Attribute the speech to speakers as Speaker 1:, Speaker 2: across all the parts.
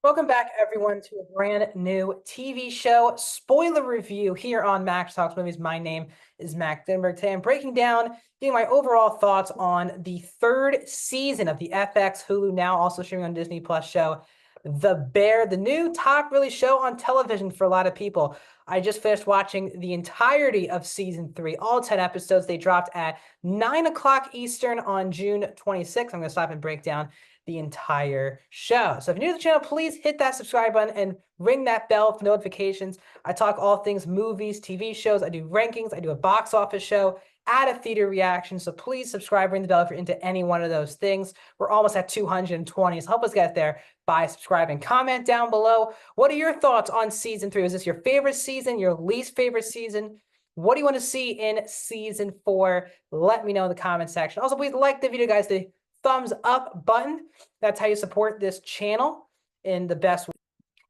Speaker 1: Welcome back, everyone, to a brand new TV show spoiler review here on Max Talks Movies. My name is Mac Denberg. Today I'm breaking down, giving my overall thoughts on the third season of the FX Hulu, now also streaming on Disney Plus show, The Bear, the new top really show on television for a lot of people. I just finished watching the entirety of season 3, all 10 episodes. They dropped at 9 o'clock Eastern on June 26th. I'm going to stop and break down the entire show. So if you're new to the channel, please hit that subscribe button and ring that bell for notifications. I talk all things movies, TV shows. I do rankings. I do a box office show, add a theater reaction. So please subscribe, ring the bell if you're into any one of those things. We're almost at 220, so help us get there by subscribing. Comment down below. What are your thoughts on season 3? Was this your favorite season, your least favorite season? What do you want to see in season 4? Let me know in the comment section. Also, please like the video, guys. The thumbs up button. That's how you support this channel in the best way.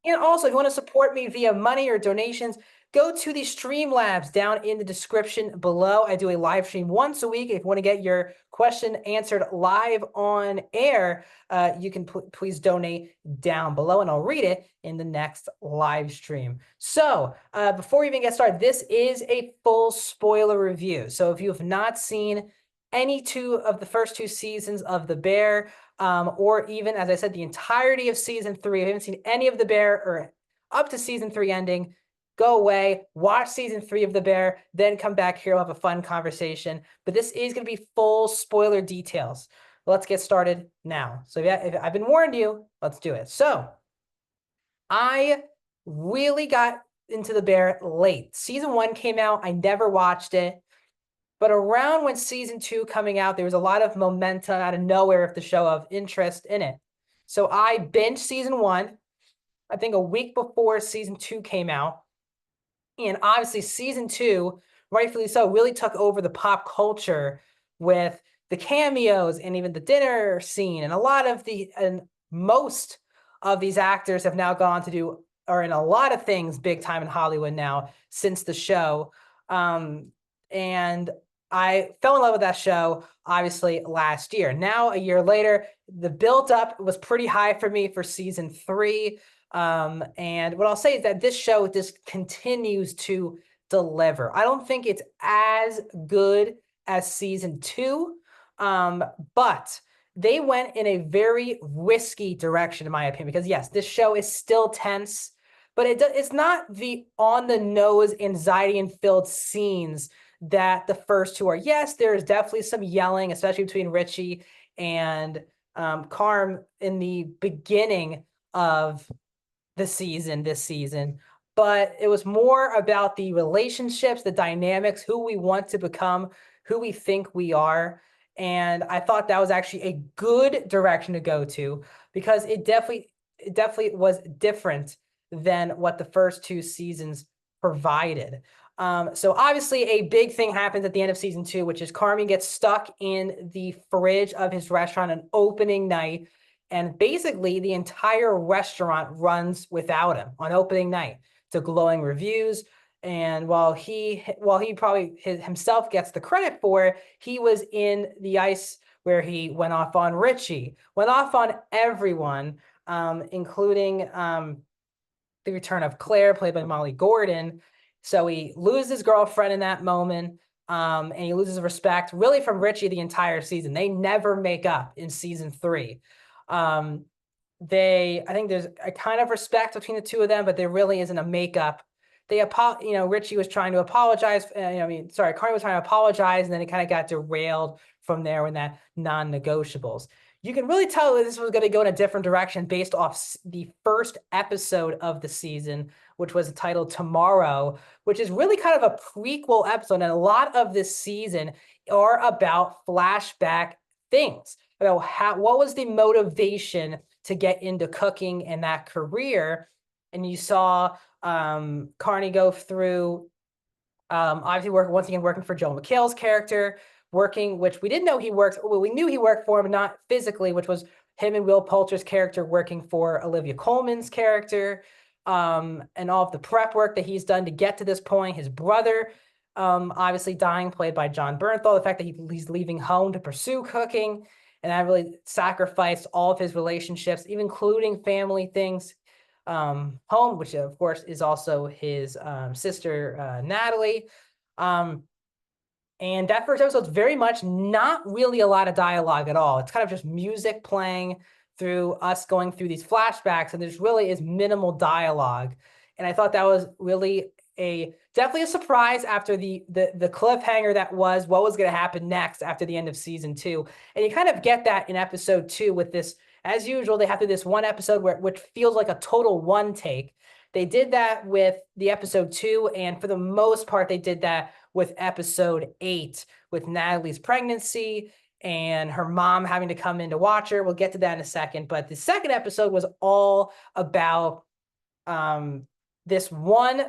Speaker 1: And also, if you want to support me via money or donations, go to the Streamlabs down in the description below. I do a live stream once a week. If you want to get your question answered live on air, you can please donate down below, and I'll read it in the next live stream. So before we even get started, this is a full spoiler review. So if you have not seen any two of the first two seasons of The Bear, or even, as I said, the entirety of season 3, if you haven't seen any of The Bear or up to season 3 ending, go away, watch season 3 of The Bear, then come back here. We'll have a fun conversation. But this is going to be full spoiler details. Let's get started now. So if I've been warned you, let's do it. So I really got into The Bear late. Season 1 came out. I never watched it. But around when season 2 coming out, there was a lot of momentum out of nowhere of the show of interest in it. So I binged season 1, I think a week before season 2 came out. And obviously season 2, rightfully so, really took over the pop culture with the cameos and even the dinner scene. And a lot of and most of these actors have now gone to do, or in a lot of things, big time in Hollywood now since the show. And I fell in love with that show, obviously, last year. Now, a year later, the build-up was pretty high for me for season 3. And what I'll say is that this show just continues to deliver. I don't think it's as good as season 2, but they went in a very risky direction, in my opinion, because, yes, this show is still tense, but it's not the on-the-nose, anxiety-filled scenes that the first two are. Yes, there's definitely some yelling, especially between Richie and Carm in the beginning of the season, this season, but it was more about the relationships, the dynamics, who we want to become, who we think we are. And I thought that was actually a good direction to go to, because it definitely was different than what the first two seasons provided. So obviously a big thing happens at the end of season 2, which is Carmy gets stuck in the fridge of his restaurant on opening night. And basically the entire restaurant runs without him on opening night to glowing reviews. And while he probably himself gets the credit for it, he was in the ice where he went off on Richie, went off on everyone, including the return of Claire, played by Molly Gordon. So he loses his girlfriend in that moment, and he loses respect really from Richie the entire season. They never make up in season 3. I think there's a kind of respect between the two of them, but there really isn't a makeup. Richie was trying to apologize. Carly was trying to apologize, and then it kind of got derailed from there in that non-negotiables. You can really tell that this was going to go in a different direction based off the first episode of the season, which was titled Tomorrow, which is really kind of a prequel episode. And a lot of this season are about flashback things, about what was the motivation to get into cooking and that career. And you saw Carney go through, obviously once again working for Joel McHale's character, which we didn't know he worked, well, we knew he worked for him, not physically, which was him and Will Poulter's character working for Olivia Colman's character, and all of the prep work that he's done to get to this point. His brother, obviously dying, played by Jon Bernthal, the fact that he's leaving home to pursue cooking, and that really sacrificed all of his relationships, even including family things. home, which of course is also his sister, Natalie. And that first episode is very much not really a lot of dialogue at all. It's kind of just music playing through us going through these flashbacks, and there's really is minimal dialogue. And I thought that was really definitely a surprise after the cliffhanger that was what was going to happen next after the end of season 2. And you kind of get that in episode 2 with this, as usual, they have to this one episode which feels like a total one take. They did that with the episode 2, and for the most part, they did that with episode 8 with Natalie's pregnancy and her mom having to come in to watch her. We'll get to that in a second. But the second episode was all about this one.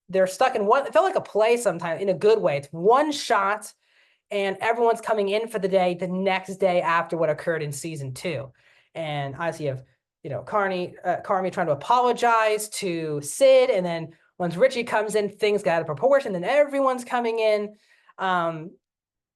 Speaker 1: They're stuck in one. It felt like a play sometimes in a good way. It's one shot and everyone's coming in for the day the next day after what occurred in season 2. And obviously you have, Carmy trying to apologize to Sid, and then once Richie comes in, things get out of proportion, then everyone's coming in. That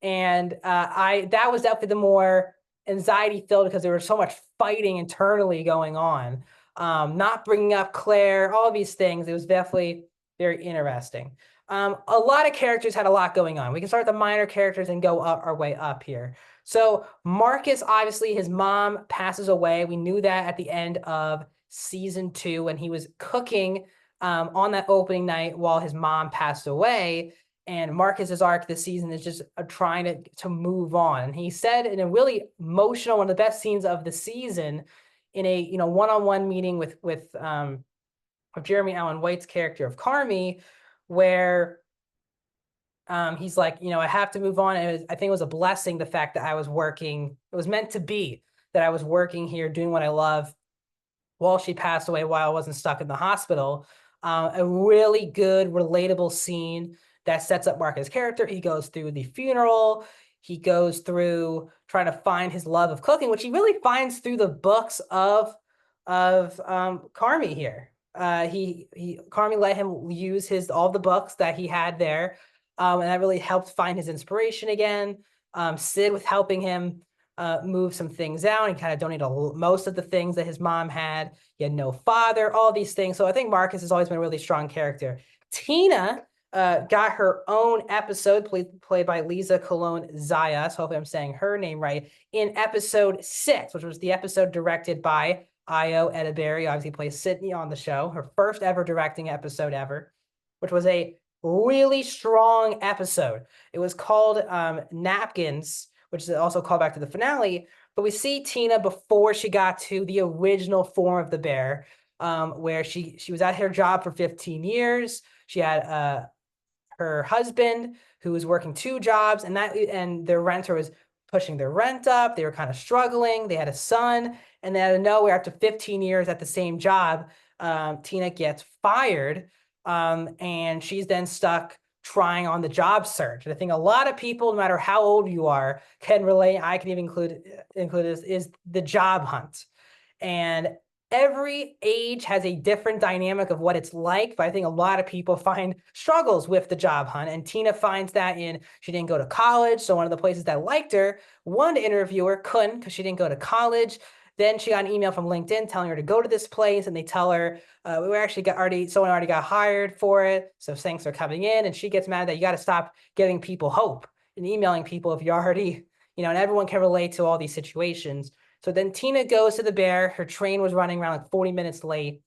Speaker 1: was definitely the more anxiety filled because there was so much fighting internally going on. Not bringing up Claire, all these things. It was definitely very interesting. A lot of characters had a lot going on. We can start with the minor characters and go our way up here. So Marcus, obviously, his mom passes away. We knew that at the end of season 2 when he was cooking on that opening night while his mom passed away. And Marcus's arc this season is just trying to move on. And he said in a really emotional, one of the best scenes of the season, in a one-on-one meeting with Jeremy Allen White's character of Carmy, where he's like, I have to move on. And I think it was a blessing, the fact that I was working. It was meant to be that I was working here, doing what I love, while she passed away, while I wasn't stuck in the hospital. A really good, relatable scene that sets up Marcus' character. He goes through the funeral. He goes through trying to find his love of cooking, which he really finds through the books of Carmy here. Carmy let him use all the books that he had there. And that really helped find his inspiration again. Sid with helping him move some things out. He kind of donated most of the things that his mom had. He had no father, all these things. So I think Marcus has always been a really strong character. Tina got her own episode played by Lisa Colon Zayas. Hopefully I'm saying her name right. In episode 6, which was the episode directed by Ayo Edebiri. Obviously plays Sydney on the show. Her first ever directing episode ever, which was a really strong episode. It was called Napkins, which is also called back to the finale. But we see Tina before she got to the original form of the bear, where she was at her job for 15 years. She had her husband who was working 2 jobs, and their renter was pushing their rent up. They were kind of struggling. They had a son, and then out of nowhere, after 15 years at the same job, Tina gets fired, and she's then stuck trying on the job search. And I think a lot of people, no matter how old you are, can relate. I can even include this, is the job hunt. And every age has a different dynamic of what it's like, but I think a lot of people find struggles with the job hunt. And Tina finds that she didn't go to college. So one of the places that liked her wanted to interview her, couldn't because she didn't go to college. Then she got an email from LinkedIn telling her to go to this place, and they tell her, someone already got hired for it. So thanks for coming in. And she gets mad that you got to stop giving people hope and emailing people if you already, and everyone can relate to all these situations. So then Tina goes to the bear. Her train was running around like 40 minutes late.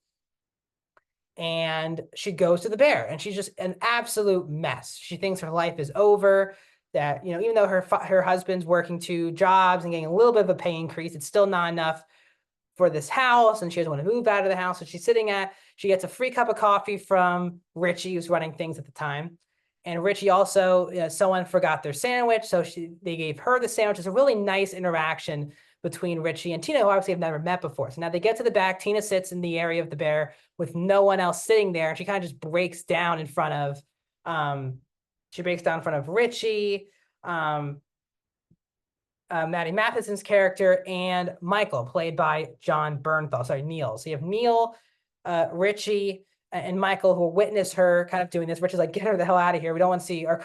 Speaker 1: And she goes to the bear, and she's just an absolute mess. She thinks her life is over, that, even though her husband's working 2 jobs and getting a little bit of a pay increase, it's still not enough for this house, and she doesn't want to move out of the house. So she gets a free cup of coffee from Richie, who's running things at the time. And Richie also, someone forgot their sandwich, so they gave her the sandwich. It's a really nice interaction between Richie and Tina, who obviously have never met before. So now they get to the back. Tina sits in the area of the bear with no one else sitting there. And she kind of just breaks down in front of Richie, Maddie Matheson's character, and Michael, played by Jon Bernthal. Sorry, Neil. So you have Neil, Richie, and Michael, who witness her kind of doing this. Richie's like, get her the hell out of here. We don't want to see our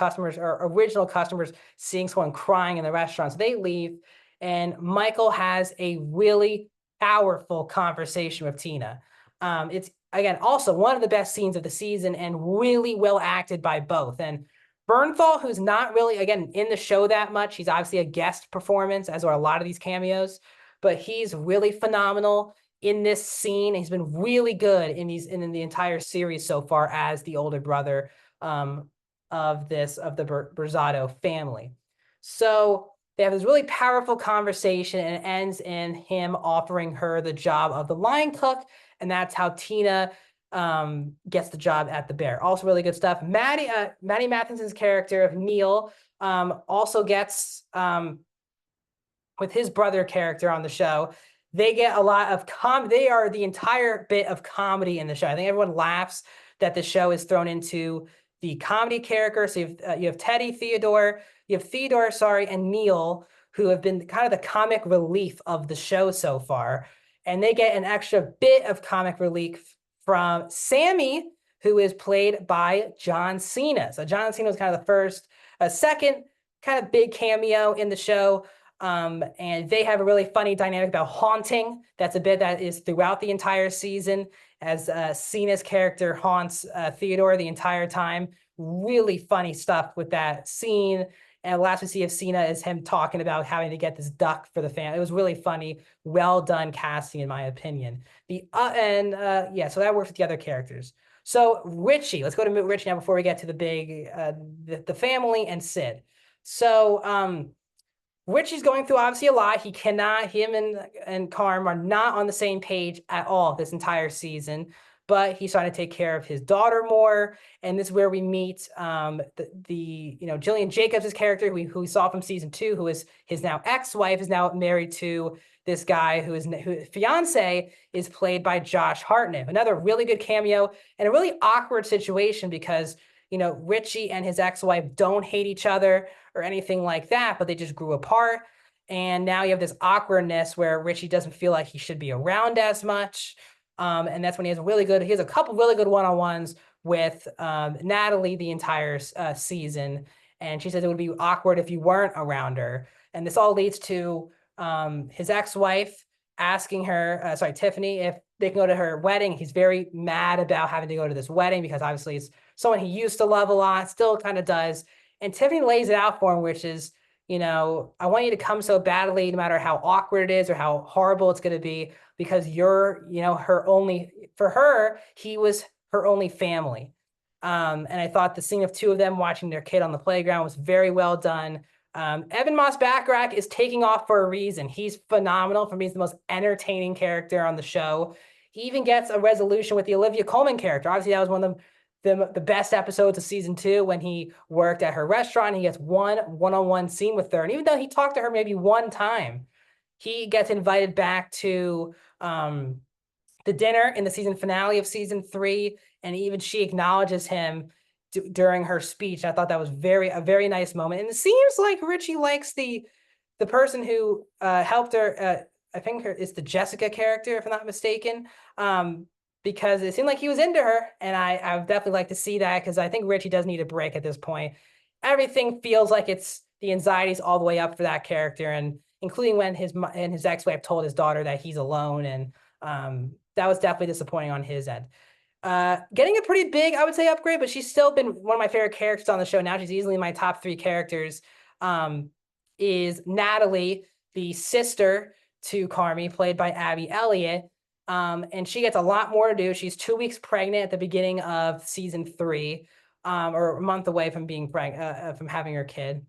Speaker 1: original customers, seeing someone crying in the restaurant. So they leave. And Michael has a really powerful conversation with Tina, It's again also one of the best scenes of the season and really well acted by both. And Bernthal, who's not really again in the show that much, he's obviously a guest performance, as are a lot of these cameos, but he's really phenomenal in this scene. He's been really good in the entire series so far as the older brother of the Berzatto family. So they have this really powerful conversation, and it ends in him offering her the job of the line cook, and that's how Tina gets the job at the Bear. Also really good stuff. Maddie Matheson's character of Neil also gets with his brother character on the show. They get a lot of they are the entire bit of comedy in the show. I think everyone laughs that the show is thrown into the comedy character. So you have Theodore, sorry, and Neil, who have been kind of the comic relief of the show so far. And they get an extra bit of comic relief from Sammy, who is played by John Cena. So John Cena was kind of the second kind of big cameo in the show. And they have a really funny dynamic about haunting. That's a bit that is throughout the entire season, as Cena's character haunts Theodore the entire time. Really funny stuff with that scene. And last we see of Cena is him talking about having to get this duck for the family. It was really funny, well done casting, in my opinion. Yeah, so that works with the other characters. So Richie, let's go to Richie now before we get to the big the family and Sid. So Richie's going through obviously a lot. Him and Carm are not on the same page at all this entire season, but he's trying to take care of his daughter more. And this is where we meet Jillian Jacobs' character, who we saw from season 2, who is his now ex-wife, is now married to this guy whose fiance is played by Josh Hartnett. Another really good cameo and a really awkward situation because Richie and his ex-wife don't hate each other or anything like that, but they just grew apart. And now you have this awkwardness where Richie doesn't feel like he should be around as much. And that's when he has a couple really good one-on-ones with Natalie the entire season. And she says it would be awkward if you weren't around her. And this all leads to his ex-wife asking her, Tiffany, if they can go to her wedding. He's very mad about having to go to this wedding because obviously it's someone he used to love a lot, still kind of does. And Tiffany lays it out for him, which is, I want you to come so badly, no matter how awkward it is or how horrible it's going to be, because you're, for her, he was her only family. And I thought the scene of two of them watching their kid on the playground was very well done. Evan Moss-Bachrach is taking off for a reason. He's phenomenal for being the most entertaining character on the show. He even gets a resolution with the Olivia Colman character. Obviously, that was one of the best episodes of season 2 when he worked at her restaurant. He gets one-on-one scene with her. And even though he talked to her maybe one time, he gets invited back to the dinner in the season finale of season 3. And even she acknowledges him during her speech. I thought that was a very nice moment. And it seems like Richie likes the person who helped her. I think it's the Jessica character, if I'm not mistaken. Because it seemed like he was into her, and I would definitely like to see that, because I think Richie does need a break at this point. Everything feels like the anxiety's all the way up for that character, and including when his ex-wife told his daughter that he's alone, and that was definitely disappointing on his end. Getting a pretty big, I would say, upgrade, but she's still been one of my favorite characters on the show. Now she's easily in my top 3 characters. Is Natalie, the sister to Carmy, played by Abby Elliott. And she gets a lot more to do. She's 2 weeks pregnant at the beginning of season 3, or a month away from being pregnant, from having her kid.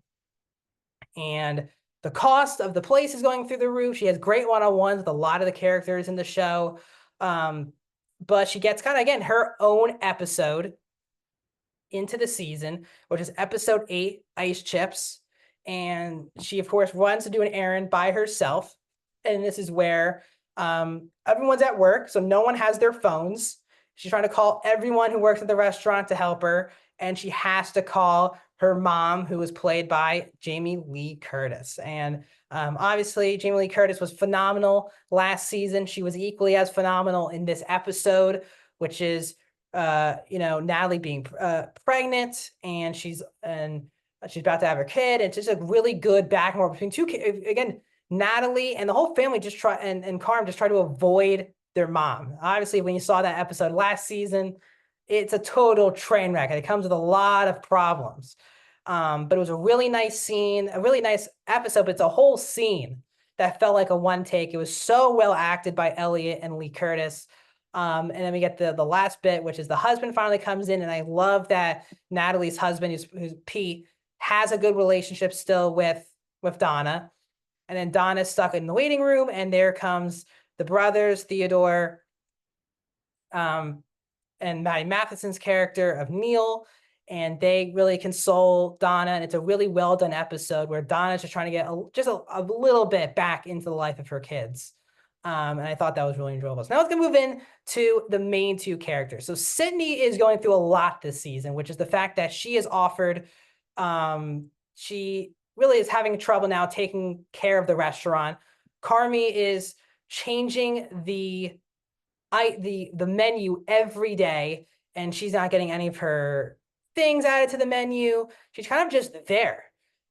Speaker 1: And the cost of the place is going through the roof. She has great one-on-ones with a lot of the characters in the show. But she gets kind of, again, her own episode into the season, which is episode 8, Ice Chips. And she, of course, runs to do an errand by herself. And this is where everyone's at work, so no one has their phones. She's trying to call everyone who works at the restaurant to help her, and she has to call her mom, who was played by Jamie Lee Curtis. And obviously, Jamie Lee Curtis was phenomenal last season. She was equally as phenomenal in this episode, which is Natalie being pregnant, and she's about to have her kid. It's just a really good back and forth between two. Again, Natalie and the whole family and Carm just try to avoid their mom. Obviously, when you saw that episode last season, it's a total train wreck, and it comes with a lot of problems. But it was a really nice scene, a really nice episode, but it's a whole scene that felt like a one take. It was so well acted by Elliot and Lee Curtis. And then we get the last bit, which is the husband finally comes in, and I love that Natalie's husband, who's Pete, has a good relationship still with Donna. And then Donna's stuck in the waiting room, and there comes the brothers, Theodore, and Maddie Matheson's character of Neil, and they really console Donna. And it's a really well done episode where Donna's just trying to get a little bit back into the life of her kids. And I thought that was really enjoyable. So now let's move in to the main two characters. So Sydney is going through a lot this season, which is the fact that she is offered, she really is having trouble now taking care of the restaurant. Carmy is changing the menu every day, and she's not getting any of her things added to the menu. She's kind of just there,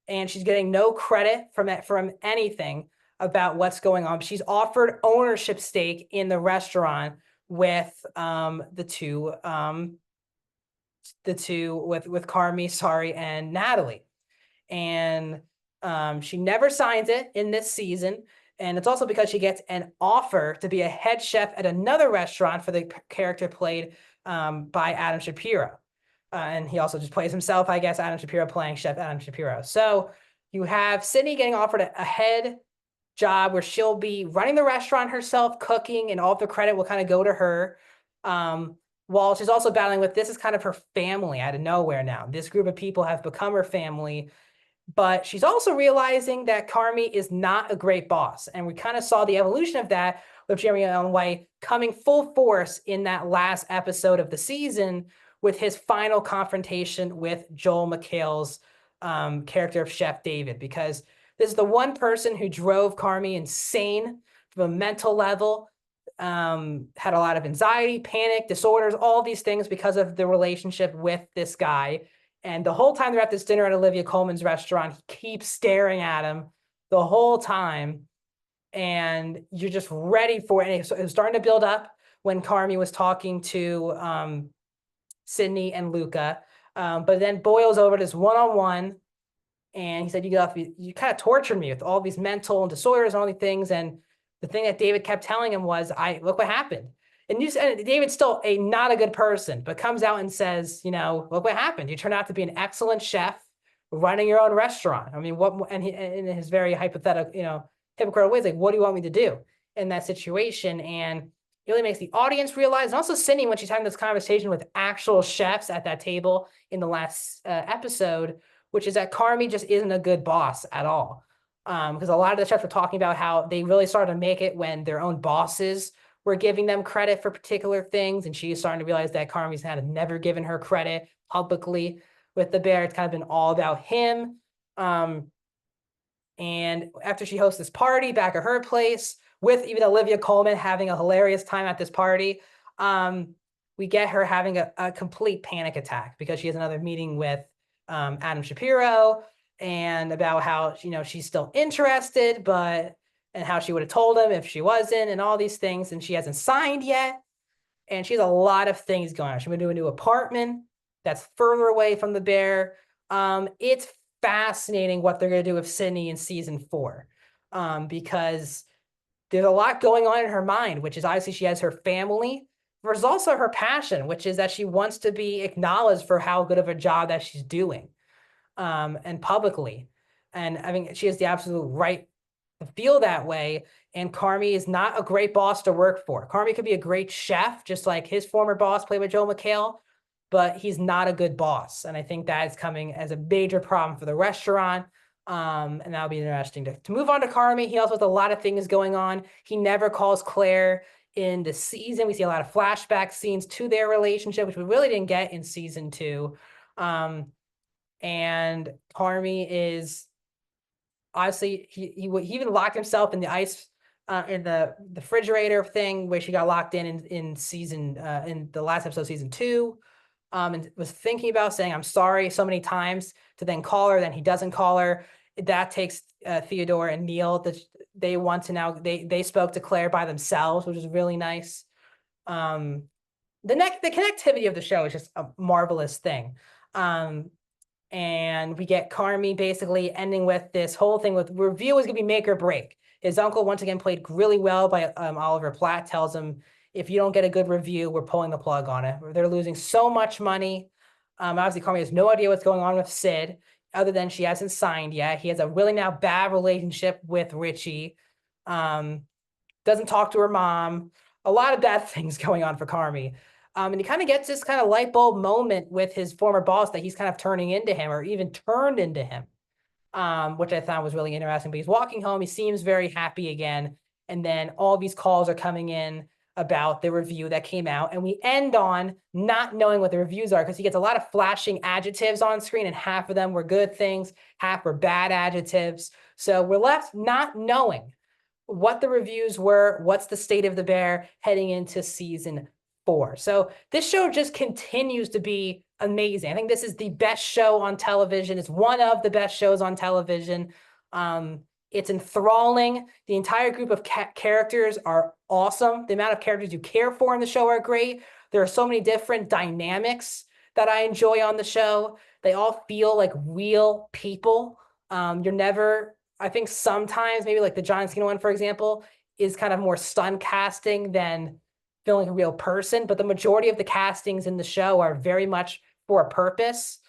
Speaker 1: and she's getting no credit from anything about what's going on. She's offered ownership stake in the restaurant with the two with Carmy, sorry, and Natalie. And she never signs it in this season. And it's also because she gets an offer to be a head chef at another restaurant for the character played by Adam Shapiro. And he also just plays himself, I guess, Adam Shapiro playing Chef Adam Shapiro. So you have Sydney getting offered a head job where she'll be running the restaurant herself, cooking, and all of the credit will kind of go to her. While she's also battling with, this is kind of her family out of nowhere now. This group of people have become her family. But she's also realizing that Carmy is not a great boss. And we kind of saw the evolution of that with Jeremy Allen White coming full force in that last episode of the season with his final confrontation with Joel McHale's character of Chef David, because this is the one person who drove Carmy insane from a mental level, had a lot of anxiety, panic, disorders, all these things because of the relationship with this guy. And the whole time they're at this dinner at Olivia Colman's restaurant, he keeps staring at him the whole time. And you're just ready for it. And it was starting to build up when Carmy was talking to Sydney and Luca. But then boils over this one-on-one. And he said, you kind of tortured me with all these mental disorders and all these things. And the thing that David kept telling him was, look what happened. And David's still not a good person, but comes out and says, look what happened. You turned out to be an excellent chef running your own restaurant. I mean, and he, in his very hypothetical, hypocritical ways, like, what do you want me to do in that situation? And it really makes the audience realize, and also Sydney, when she's having this conversation with actual chefs at that table in the last episode, which is that Carmy just isn't a good boss at all. Because a lot of the chefs were talking about how they really started to make it when their own bosses were giving them credit for particular things. And she's starting to realize that Carmy's had never given her credit publicly with the bear. It's kind of been all about him. And after she hosts this party back at her place with even Olivia Colman having a hilarious time at this party, we get her having a complete panic attack because she has another meeting with Adam Shapiro, and about how, she's still interested, and how she would have told him if she wasn't, and all these things. And she hasn't signed yet. And she has a lot of things going on. She's going to do a new apartment that's further away from the bear. It's fascinating what they're going to do with Sydney in season 4, because there's a lot going on in her mind, which is obviously she has her family. There's also her passion, which is that she wants to be acknowledged for how good of a job that she's doing, and publicly. And I mean, she has the absolute right to feel that way. And Carmy is not a great boss to work for. Carmy could be a great chef, just like his former boss played by Joel McHale, but he's not a good boss. And I think that is coming as a major problem for the restaurant. And that'll be interesting to move on to Carmy. He also has a lot of things going on. He never calls Claire in the season. We see a lot of flashback scenes to their relationship, which we really didn't get in season 2. And Carmy is obviously, he even locked himself in the ice, in the refrigerator thing where she got locked in season, in the last episode of season 2, and was thinking about saying, I'm sorry so many times, to then call her, then he doesn't call her. that takes Theodore and Neil. They want to now they spoke to Claire by themselves, which is really nice. The connectivity of the show is just a marvelous thing. And we get Carmy basically ending with this whole thing with review is gonna be make or break. His uncle once again played really well by Oliver Platt, tells him if you don't get a good review, we're pulling the plug on it. They're losing so much money. Obviously, Carmy has no idea what's going on with Sid, other than she hasn't signed yet. He has a really now bad relationship with Richie. Doesn't talk to her mom. A lot of bad things going on for Carmy. And he kind of gets this kind of light bulb moment with his former boss that he's kind of turning into him, or even turned into him, which I thought was really interesting. But he's walking home. He seems very happy again. And then all these calls are coming in about the review that came out. And we end on not knowing what the reviews are, because he gets a lot of flashing adjectives on screen, and half of them were good things, half were bad adjectives. So we're left not knowing what the reviews were, what's the state of the bear heading into season 4. So this show just continues to be amazing. I think this is the best show on television. It's one of the best shows on television. It's enthralling. The entire group of characters are awesome. The amount of characters you care for in the show are great. There are so many different dynamics that I enjoy on the show. They all feel like real people. You're never, I think sometimes maybe like the John Cena one, for example, is kind of more stunt casting than feeling like a real person, but the majority of the castings in the show are very much for a purpose,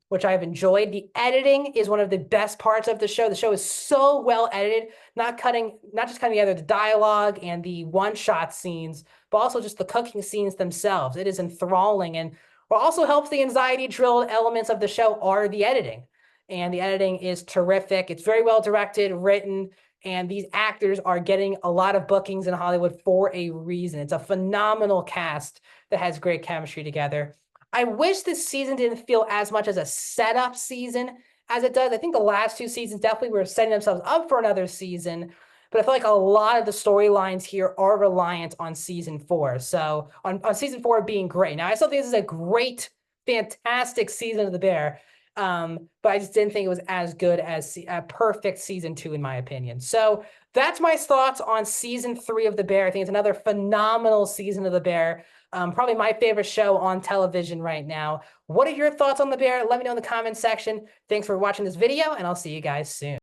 Speaker 1: which I've enjoyed. The editing is one of the best parts of the show. The show is so well edited, not just cutting together the dialogue and the one-shot scenes, but also just the cooking scenes themselves. It is enthralling. And what also helps the anxiety-drilled elements of the show are the editing. And the editing is terrific. It's very well directed, written, and these actors are getting a lot of bookings in Hollywood for a reason. It's a phenomenal cast that has great chemistry together. I wish this season didn't feel as much as a setup season as it does. I think the last 2 seasons definitely were setting themselves up for another season, but I feel like a lot of the storylines here are reliant on season 4. So on season 4 being great. Now, I still think this is a great, fantastic season of The Bear. But I just didn't think it was as good as a perfect season 2, in my opinion. So that's my thoughts on season 3 of The Bear. I think it's another phenomenal season of The Bear. Probably my favorite show on television right now. What are your thoughts on The Bear? Let me know in the comment section. Thanks for watching this video, and I'll see you guys soon.